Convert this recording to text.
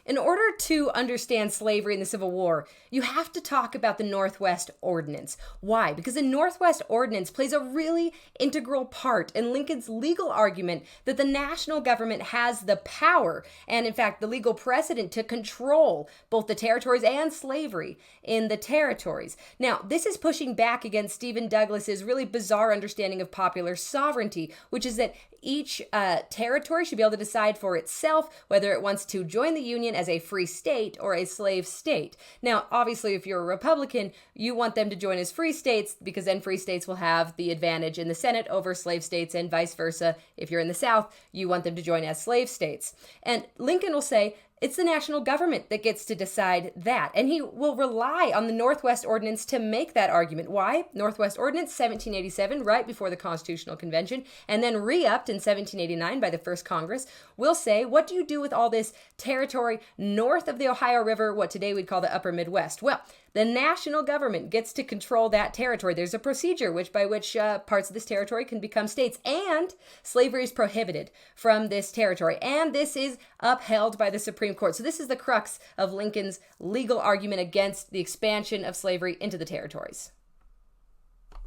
In order to understand slavery in the Civil War, you have to talk about the Northwest Ordinance. Why? Because the Northwest Ordinance plays a really integral part in Lincoln's legal argument that the national government has the power and, in fact, the legal precedent to control both the territories and slavery in the territories. Now, this is pushing back against Stephen Douglas's really bizarre understanding of popular sovereignty, which is that each territory should be able to decide for itself whether it wants to join the Union as a free state or a slave state. Now, obviously, if you're a Republican, you want them to join as free states because then free states will have the advantage in the Senate over slave states, and vice versa. If you're in the South, you want them to join as slave states. And Lincoln will say, it's the national government that gets to decide that. And he will rely on the Northwest Ordinance to make that argument. Why? Northwest Ordinance, 1787, right before the Constitutional Convention, and then re-upped in 1789 by the First Congress, will say, what do you do with all this territory north of the Ohio River, what today we'd call the Upper Midwest? Well, the national government gets to control that territory. There's a procedure by which parts of this territory can become states, and slavery is prohibited from this territory. And this is upheld by the Supreme Court. So this is the crux of Lincoln's legal argument against the expansion of slavery into the territories.